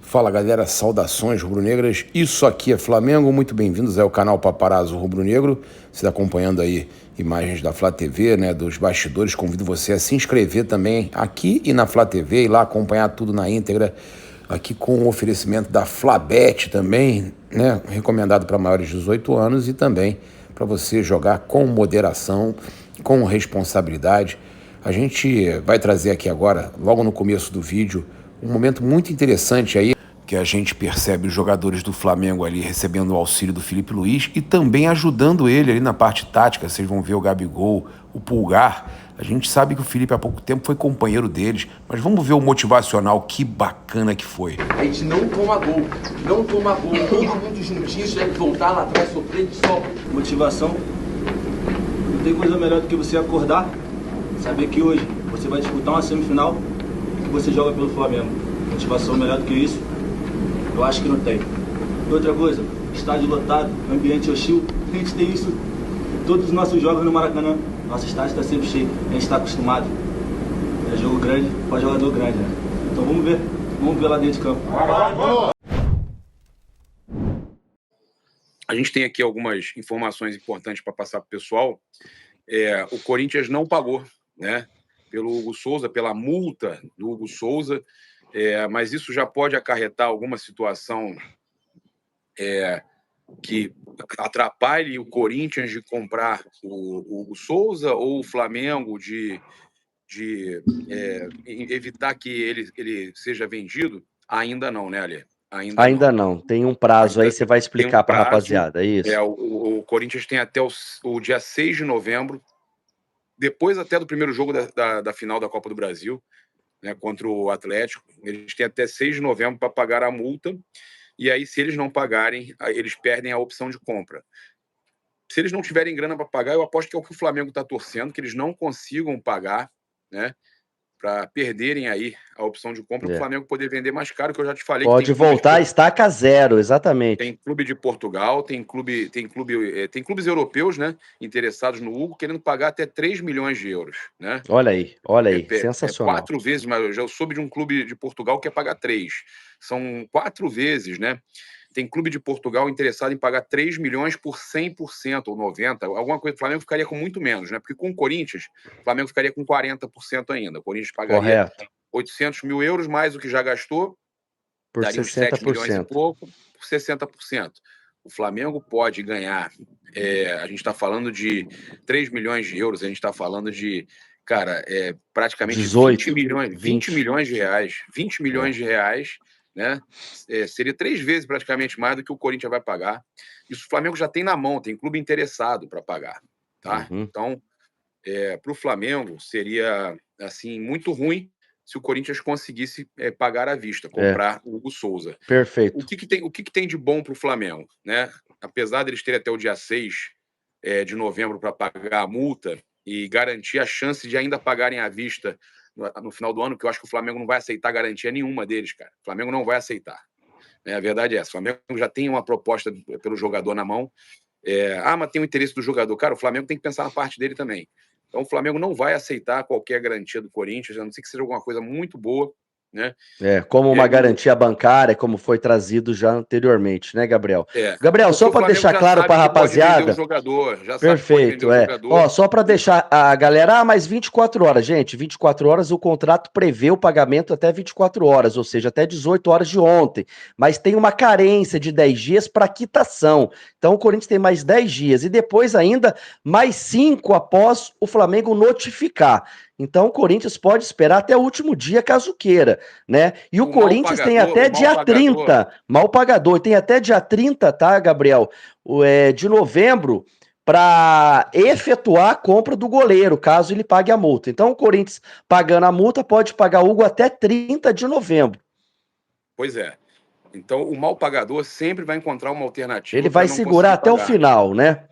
Fala galera, saudações rubro-negras, isso aqui é Flamengo, muito bem-vindos ao canal Paparazzo Rubro-Negro. Você está acompanhando aí imagens da Flá TV, né, dos bastidores. Convido você a se inscrever também aqui e na Flá TV e lá acompanhar tudo na íntegra, aqui com o oferecimento da Flabet também, né, recomendado para maiores de 18 anos e também para você jogar com moderação, com responsabilidade. A gente vai trazer aqui agora, logo no começo do vídeo, um momento muito interessante aí, que a gente percebe os jogadores do Flamengo ali recebendo o auxílio do Felipe Luiz e também ajudando ele ali na parte tática. Vocês vão ver o Gabigol, o Pulgar. A gente sabe que o Felipe há pouco tempo foi companheiro deles, mas vamos ver o motivacional, que bacana que foi. A gente não toma gol, todo mundo juntinho, se tiver que voltar lá atrás, sofrer de sol. Motivação, não tem coisa melhor do que você acordar, saber que hoje você vai disputar uma semifinal e que você joga pelo Flamengo. Motivação melhor do que isso, eu acho que não tem. E outra coisa, estádio lotado, ambiente hostil, a gente tem isso em todos os nossos jogos no Maracanã. Nosso estádio está sempre cheio, a gente está acostumado. É jogo grande para jogador grande, né? Então vamos ver lá dentro de campo. A gente tem aqui algumas informações importantes para passar para o pessoal. O Corinthians não pagou, né, pelo Hugo Souza, pela multa do Hugo Souza, mas isso já pode acarretar alguma situação que atrapalhe o Corinthians de comprar o Hugo Souza, ou o Flamengo de evitar que ele seja vendido. Ainda não, né, Alê? Ainda não. Tem um prazo aí, você vai explicar para a rapaziada, é isso? O Corinthians tem até o dia 6 de novembro, depois até do primeiro jogo da final da Copa do Brasil, né, contra o Atlético. Eles têm até 6 de novembro para pagar a multa, e aí, se eles não pagarem, eles perdem a opção de compra. Se eles não tiverem grana para pagar, eu aposto que é o que o Flamengo está torcendo, que eles não consigam pagar, né, para perderem aí a opção de compra, para o Flamengo poder vender mais caro, que eu já te falei. Pode voltar, estaca zero, exatamente. Tem clube de Portugal, tem clubes europeus, né, interessados no Hugo, querendo pagar até 3 milhões de euros. Né? Olha aí, sensacional. 4 vezes, mas eu já soube de um clube de Portugal que quer pagar 3. São 4 vezes, né? Tem clube de Portugal interessado em pagar 3 milhões por 100% ou 90%. Alguma coisa, o Flamengo ficaria com muito menos, né? Porque com o Corinthians, o Flamengo ficaria com 40% ainda. O Corinthians pagaria 800 mil euros mais o que já gastou, por daria uns 7 milhões e pouco, por 60%. O Flamengo pode ganhar, a gente está falando de 3 milhões de euros, a gente está falando de, cara, praticamente 18, 20 milhões de reais. 20 milhões de reais, né? Seria 3 vezes praticamente mais do que o Corinthians vai pagar. Isso o Flamengo já tem na mão, tem clube interessado para pagar. Tá? Então, para o Flamengo, seria assim, muito ruim se o Corinthians conseguisse pagar à vista, comprar o Hugo Souza. Perfeito. O que tem de bom para o Flamengo? Né? Apesar deles terem até o dia 6 de novembro para pagar a multa e garantir a chance de ainda pagarem à vista no final do ano, que eu acho que o Flamengo não vai aceitar garantia nenhuma deles, cara. O Flamengo não vai aceitar. A verdade é essa. O Flamengo já tem uma proposta pelo jogador na mão. Mas tem o interesse do jogador. Cara, o Flamengo tem que pensar na parte dele também. Então, o Flamengo não vai aceitar qualquer garantia do Corinthians, a não ser que seja alguma coisa muito boa, né? Como uma garantia bancária, como foi trazido já anteriormente, né, Gabriel? Gabriel, só para deixar claro para a rapaziada. Perfeito, só para deixar a galera, mas 24 horas, gente, 24 horas o contrato prevê o pagamento até 24 horas, ou seja, até 18 horas de ontem, mas tem uma carência de 10 dias para quitação. Então o Corinthians tem mais 10 dias e depois ainda mais 5 após o Flamengo notificar. Então o Corinthians pode esperar até o último dia, caso queira, né? E o Corinthians tem até dia 30, mal pagador, tem até dia 30, tá, Gabriel? De novembro, para efetuar a compra do goleiro, caso ele pague a multa. Então o Corinthians, pagando a multa, pode pagar o Hugo até 30 de novembro. Pois é. Então o mal pagador sempre vai encontrar uma alternativa. Ele vai segurar até o final, né?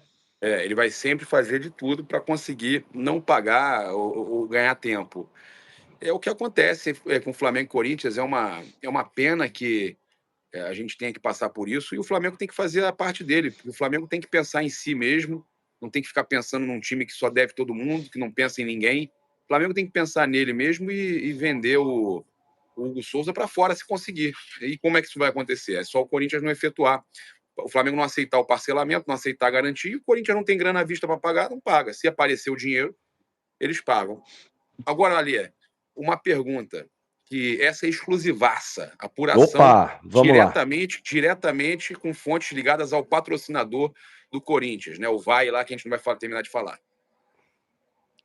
Ele vai sempre fazer de tudo para conseguir não pagar ou ganhar tempo. É o que acontece com o Flamengo e Corinthians. É uma pena que a gente tenha que passar por isso, e o Flamengo tem que fazer a parte dele. Porque o Flamengo tem que pensar em si mesmo, não tem que ficar pensando num time que só deve todo mundo, que não pensa em ninguém. O Flamengo tem que pensar nele mesmo e vender o o Hugo Souza para fora se conseguir. E como é que isso vai acontecer? É só o Corinthians não efetuar. O Flamengo não aceitar o parcelamento, não aceitar a garantia, e o Corinthians não tem grana à vista para pagar, não paga. Se aparecer o dinheiro, eles pagam. Agora, Alê, uma pergunta, que essa é exclusivaça, apuração. Opa, vamos diretamente com fontes ligadas ao patrocinador do Corinthians, né? O VAI lá, que a gente não vai terminar de falar.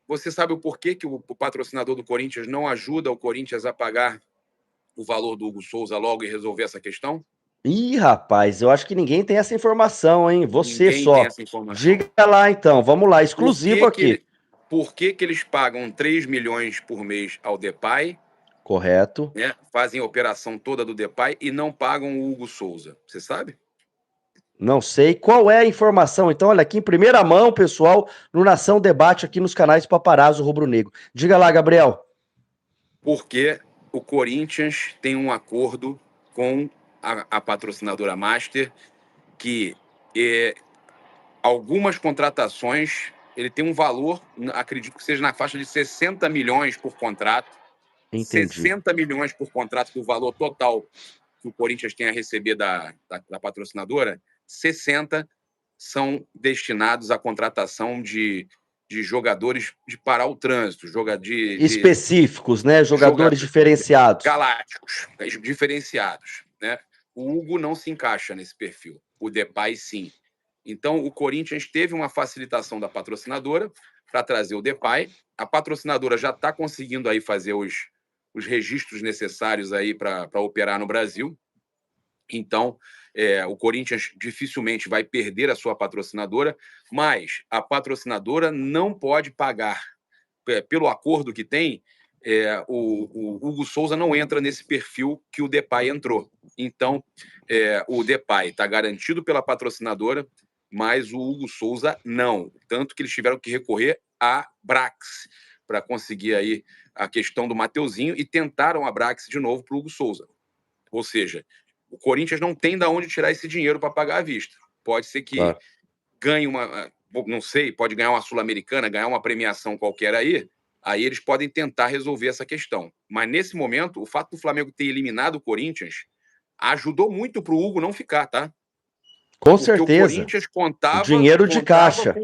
Você sabe o porquê que o patrocinador do Corinthians não ajuda o Corinthians a pagar o valor do Hugo Souza logo e resolver essa questão? Ih, rapaz, eu acho que ninguém tem essa informação, hein? Você ninguém só. Tem essa informação. Diga lá, então. Vamos lá, exclusivo aqui. Por que eles pagam 3 milhões por mês ao Depay? Correto. Né? Fazem a operação toda do Depay e não pagam o Hugo Souza. Você sabe? Não sei. Qual é a informação? Então, olha aqui em primeira mão, pessoal, no Nação Debate aqui nos canais Paparazzo Rubro Negro. Diga lá, Gabriel. Porque o Corinthians tem um acordo com a patrocinadora Master que algumas contratações ele tem um valor, acredito que seja na faixa de 60 milhões por contrato. Entendi. 60 milhões por contrato do valor total que o Corinthians tem a receber da patrocinadora, 60 são destinados à contratação de jogadores de parar o trânsito, específicos, né? Jogadores diferenciados. Galácticos, diferenciados, né? O Hugo não se encaixa nesse perfil, o Depay sim. Então, o Corinthians teve uma facilitação da patrocinadora para trazer o Depay. A patrocinadora já está conseguindo aí fazer os registros necessários aí para operar no Brasil. Então, o Corinthians dificilmente vai perder a sua patrocinadora, mas a patrocinadora não pode pagar, pelo acordo que tem, o Hugo Souza não entra nesse perfil que o Depay entrou. Então, o Depay está garantido pela patrocinadora, mas o Hugo Souza não. Tanto que eles tiveram que recorrer à Brax para conseguir aí a questão do Mateuzinho e tentaram a Brax de novo para o Hugo Souza. Ou seja, o Corinthians não tem de onde tirar esse dinheiro para pagar à vista. Pode ser que ganhe não sei, pode ganhar uma Sul-Americana, ganhar uma premiação qualquer aí eles podem tentar resolver essa questão. Mas, nesse momento, o fato do Flamengo ter eliminado o Corinthians ajudou muito para o Hugo não ficar, tá? Com certeza. O Corinthians contava... Dinheiro de caixa.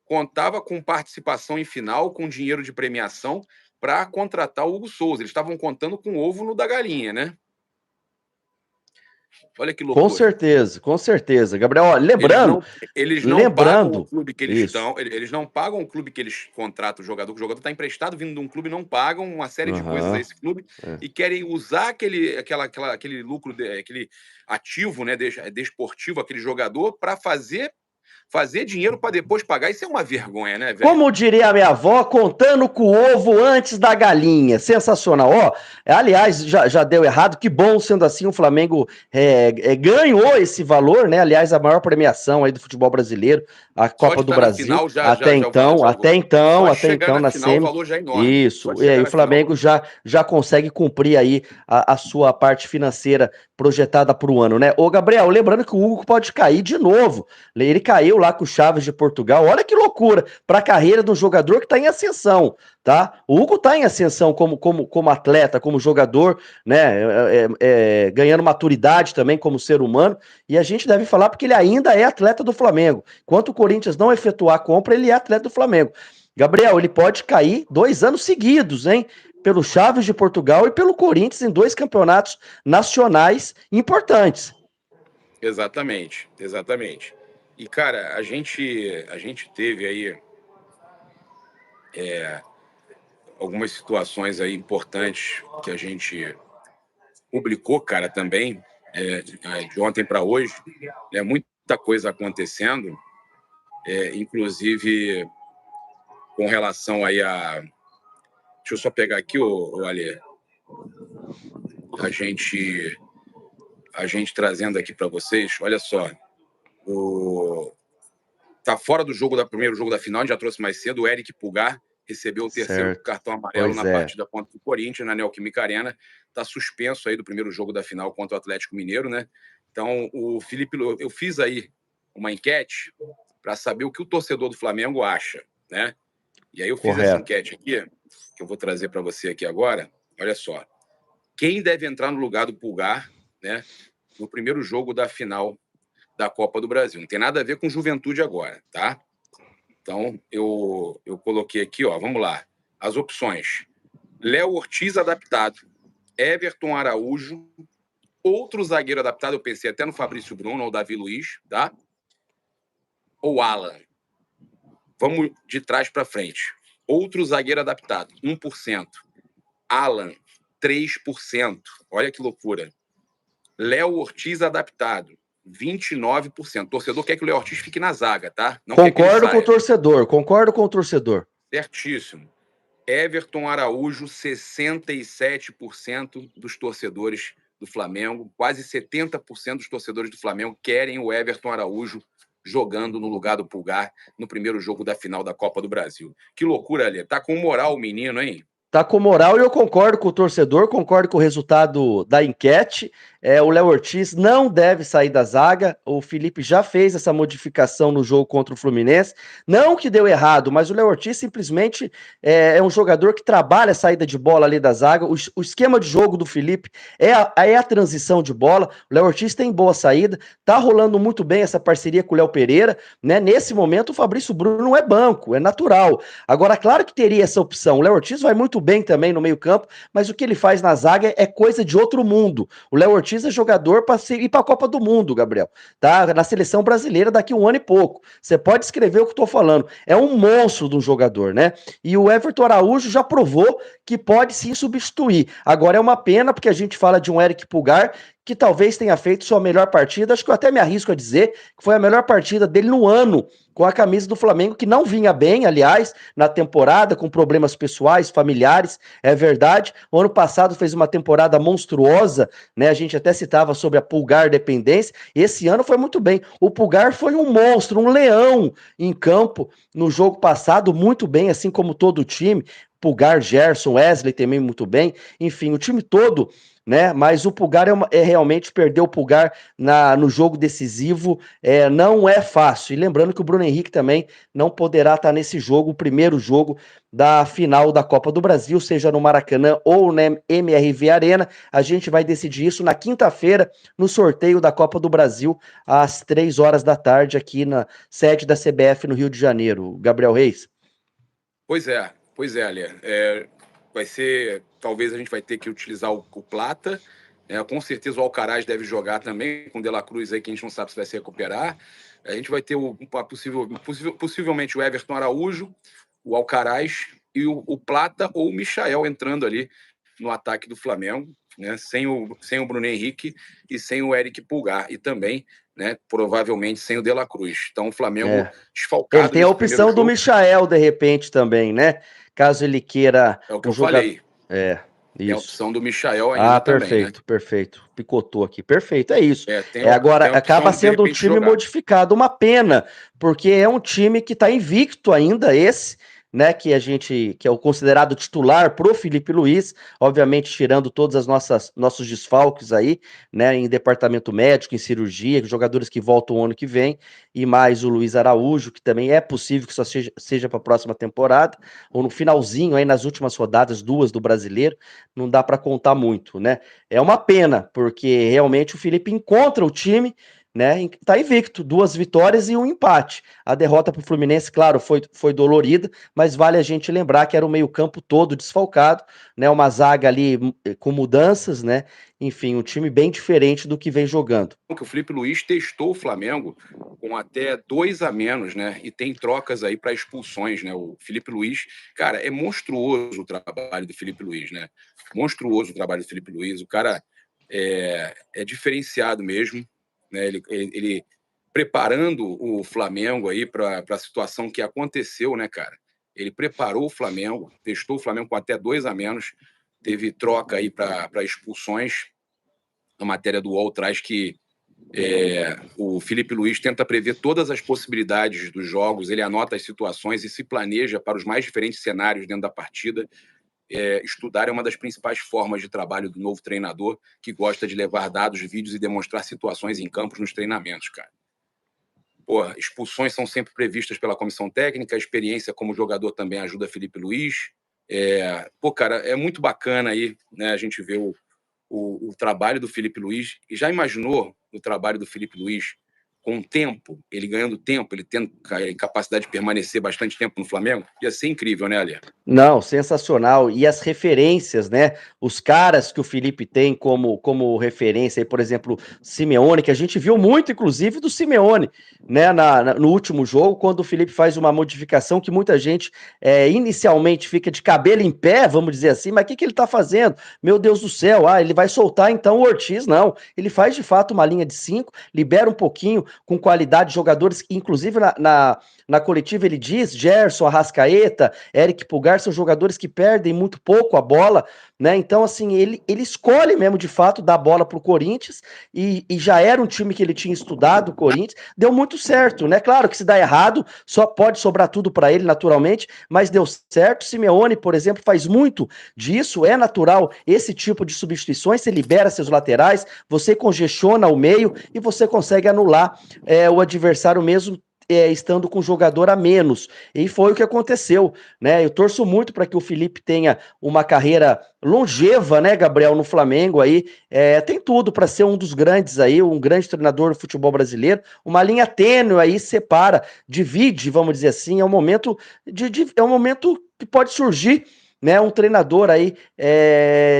Contava com participação em final, com dinheiro de premiação, para contratar o Hugo Souza. Eles estavam contando com o ovo no da galinha, né? Olha que loucura. Com certeza. Gabriel, ó, lembrando... Eles não pagam o clube que eles estão... Eles não pagam o clube que eles contratam o jogador. O jogador está emprestado, vindo de um clube, não pagam uma série de coisas a esse clube e querem usar aquele lucro, aquele ativo, né, desportivo, aquele jogador, para fazer dinheiro para depois pagar. Isso é uma vergonha, né, velho? Como diria a minha avó, contando com o ovo antes da galinha. Sensacional. Ó, aliás, já deu errado. Que bom, sendo assim, o Flamengo ganhou esse valor, né? Aliás, a maior premiação aí do futebol brasileiro, a Copa do Brasil. Até então, na semi. O valor já é enorme. Isso. E aí o Flamengo já consegue cumprir aí a sua parte financeira projetada para o ano, né? Ô, Gabriel, lembrando que o Hugo pode cair de novo. Ele caiu lá com o Chaves de Portugal. Olha que loucura para a carreira de um jogador que está em ascensão, tá? O Hugo está em ascensão como atleta, como jogador, né? Ganhando maturidade também como ser humano. E a gente deve falar porque ele ainda é atleta do Flamengo. Enquanto o Corinthians não efetuar a compra, ele é atleta do Flamengo. Gabriel, ele pode cair 2 anos seguidos, hein? Pelo Chaves de Portugal e pelo Corinthians em 2 campeonatos nacionais importantes. Exatamente. E, cara, a gente teve aí algumas situações aí importantes que a gente publicou, cara, também, de ontem para hoje. Muita coisa acontecendo, inclusive com relação aí a... Deixa eu só pegar aqui, Alê. A gente trazendo aqui para vocês, olha só. Tá fora do primeiro jogo da final, a gente já trouxe mais cedo, o Eric Pulgar recebeu o terceiro cartão amarelo na partida contra o Corinthians, na Neoquímica Arena. Tá suspenso aí do primeiro jogo da final contra o Atlético Mineiro, né? Então, o Felipe, eu fiz aí uma enquete para saber o que o torcedor do Flamengo acha, né? E aí eu fiz essa enquete aqui, que eu vou trazer para você aqui agora. Olha só. quem deve entrar no lugar do Pulgar, né, no primeiro jogo da final da Copa do Brasil. Não tem nada a ver com Juventude agora, tá? Então, eu coloquei aqui, ó, vamos lá. As opções. Léo Ortiz adaptado, Everton Araújo, outro zagueiro adaptado, eu pensei até no Fabrício Bruno ou Davi Luiz, tá? Ou Alan. Vamos de trás para frente. Outro zagueiro adaptado, 1%. Alan, 3%. Olha que loucura. Léo Ortiz adaptado, 29%. O torcedor quer que o Léo Ortiz fique na zaga, tá? Não concordo com o torcedor. Certíssimo. Everton Araújo, 67% dos torcedores do Flamengo, quase 70% dos torcedores do Flamengo querem o Everton Araújo jogando no lugar do Pulgar no primeiro jogo da final da Copa do Brasil. Que loucura, Alê. Tá com moral o menino, hein? Tá com moral e eu concordo com o torcedor, concordo com o resultado da enquete. O Léo Ortiz não deve sair da zaga. O Felipe já fez essa modificação no jogo contra o Fluminense. Não que deu errado, mas o Léo Ortiz simplesmente é um jogador que trabalha a saída de bola ali da zaga. O esquema de jogo do Felipe é a transição de bola. O Léo Ortiz tem boa saída, tá rolando muito bem essa parceria com o Léo Pereira, né? Nesse momento o Fabrício Bruno é banco, é natural. Agora, claro que teria essa opção. O Léo Ortiz vai muito bem também no meio-campo, mas o que ele faz na zaga é coisa de outro mundo. O Léo Ortiz é jogador para ir para a Copa do Mundo, Gabriel. Tá na seleção brasileira daqui a um ano e pouco. Você pode escrever o que eu tô falando. É um monstro de um jogador, né? E o Everton Araújo já provou que pode sim substituir. Agora é uma pena, porque a gente fala de um Eric Pulgar que talvez tenha feito sua melhor partida, acho que eu até me arrisco a dizer que foi a melhor partida dele no ano, com a camisa do Flamengo, que não vinha bem, aliás, na temporada, com problemas pessoais, familiares, é verdade. O ano passado fez uma temporada monstruosa, né? A gente até citava sobre a Pulgar dependência. Esse ano foi muito bem. O Pulgar foi um monstro, um leão em campo no jogo passado, muito bem, assim como todo o time. Pulgar, Gerson, Wesley também muito bem. Enfim, o time todo, né? Mas o Pulgar realmente perder o Pulgar no jogo decisivo não é fácil. E lembrando que o Bruno Henrique também não poderá estar nesse jogo, o primeiro jogo da final da Copa do Brasil, seja no Maracanã ou na MRV Arena. A gente vai decidir isso na quinta-feira, no sorteio da Copa do Brasil, às 3 horas da tarde, aqui na sede da CBF no Rio de Janeiro. Gabriel Reis. Pois é, Alê. Vai ser, talvez a gente vai ter que utilizar o Plata, com certeza o Alcaraz deve jogar também, com o De La Cruz aí, que a gente não sabe se vai se recuperar. A gente vai ter possivelmente o Everton Araújo, o Alcaraz e o Plata ou o Michael entrando ali no ataque do Flamengo, né, sem o Bruno Henrique e sem o Eric Pulgar, e também, né, provavelmente sem o De La Cruz. Então o Flamengo desfalcado. Ele tem a opção do Michael, de repente, também, né? Caso ele queira... É o que eu falei. Isso. Tem a opção do Michael ainda também, né? Perfeito. Picotou aqui. Perfeito, é isso. Agora, acaba sendo um time modificado. Uma pena, porque é um time que está invicto ainda, esse... né, que é o considerado titular pro Felipe Luiz, obviamente tirando todos os nossos desfalques aí, né, em departamento médico, em cirurgia, jogadores que voltam o ano que vem, e mais o Luiz Araújo, que também é possível que só seja para a próxima temporada, ou no finalzinho aí nas últimas rodadas, 2 do Brasileiro, não dá para contar muito, né? É uma pena, porque realmente o Felipe encontra o time, né, tá invicto, 2 vitórias e um empate. A derrota para o Fluminense, claro, foi dolorida, mas vale a gente lembrar que era o meio-campo todo desfalcado, né, uma zaga ali com mudanças, né, enfim, um time bem diferente do que vem jogando. O Felipe Luiz testou o Flamengo com até 2 a menos, né, e tem trocas aí para expulsões, né, o Felipe Luiz, cara, é monstruoso o trabalho do Felipe Luiz, né, monstruoso o trabalho do Felipe Luiz, o cara é diferenciado mesmo, né, ele preparando o Flamengo aí para a situação que aconteceu, né, cara? Ele preparou o Flamengo, testou o Flamengo com até 2 a menos, teve troca aí para expulsões. A matéria do UOL traz que o Felipe Luiz tenta prever todas as possibilidades dos jogos, ele anota as situações e se planeja para os mais diferentes cenários dentro da partida. Estudar é uma das principais formas de trabalho do novo treinador, que gosta de levar dados, vídeos e demonstrar situações em campos nos treinamentos, cara. Expulsões são sempre previstas pela comissão técnica, a experiência como jogador também ajuda Felipe Luiz. Cara, é muito bacana aí, né, a gente vê o trabalho do Felipe Luiz. E já imaginou o trabalho do Felipe Luiz com o tempo, ele ganhando tempo, ele tendo capacidade de permanecer bastante tempo no Flamengo? Ia ser incrível, né, Alê? Não, sensacional. E as referências, né? Os caras que o Felipe tem como referência, aí, por exemplo, Simeone, que a gente viu muito, inclusive, do Simeone, né? No último jogo, quando o Felipe faz uma modificação que muita gente inicialmente fica de cabelo em pé, vamos dizer assim, mas o que ele tá fazendo? Meu Deus do céu, ele vai soltar então o Ortiz? Não. Ele faz de fato uma linha de 5, libera um pouquinho com qualidade de jogadores, inclusive na coletiva ele diz, Gerson, Arrascaeta, Eric Pulgar, são jogadores que perdem muito pouco a bola, né? Então, assim, ele escolhe mesmo, de fato, dar a bola pro Corinthians, e já era um time que ele tinha estudado, o Corinthians, deu muito certo, né? Claro que se dá errado, só pode sobrar tudo para ele, naturalmente, mas deu certo. Simeone, por exemplo, faz muito disso, é natural esse tipo de substituições, você libera seus laterais, você congestiona o meio e você consegue anular o adversário mesmo estando com um jogador a menos, e foi o que aconteceu, né? Eu torço muito para que o Felipe tenha uma carreira longeva, né, Gabriel, no Flamengo aí, tem tudo para ser um dos grandes aí, um grande treinador do futebol brasileiro, uma linha tênue aí separa, divide, vamos dizer assim, é um momento é um momento que pode surgir, né, um treinador aí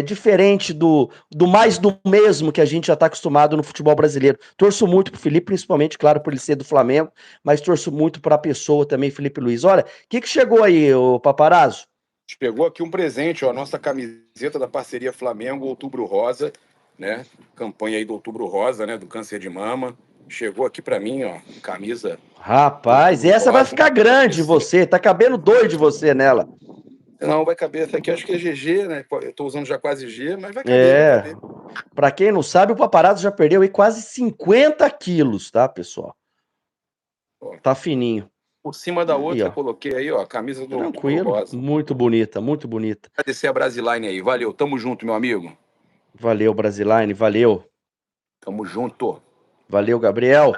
diferente do mais do mesmo que a gente já está acostumado no futebol brasileiro. Torço muito pro Felipe, principalmente, claro, por ele ser do Flamengo, mas torço muito para a pessoa também, Felipe Luiz. Olha, o que chegou aí, ô Paparazzo? Pegou aqui um presente, ó, a nossa camiseta da parceria Flamengo Outubro Rosa, né? Campanha aí do Outubro Rosa, né? Do câncer de mama. Chegou aqui para mim, ó, camisa. Rapaz, essa vai ficar grande, você. Tá cabendo doido de você nela. Não, vai caber. Essa aqui acho que é GG, né? Eu tô usando já quase G, mas vai caber. Vai caber. Pra quem não sabe, o Paparazzo já perdeu aí quase 50 quilos, tá, pessoal? Ó, tá fininho. Por cima da outra, coloquei aí, ó, a camisa do Tranquilo, Rosa. Muito bonita, muito bonita. Agradecer a Brasiline aí. Valeu, tamo junto, meu amigo. Valeu, Brasiline, valeu. Tamo junto. Valeu, Gabriel.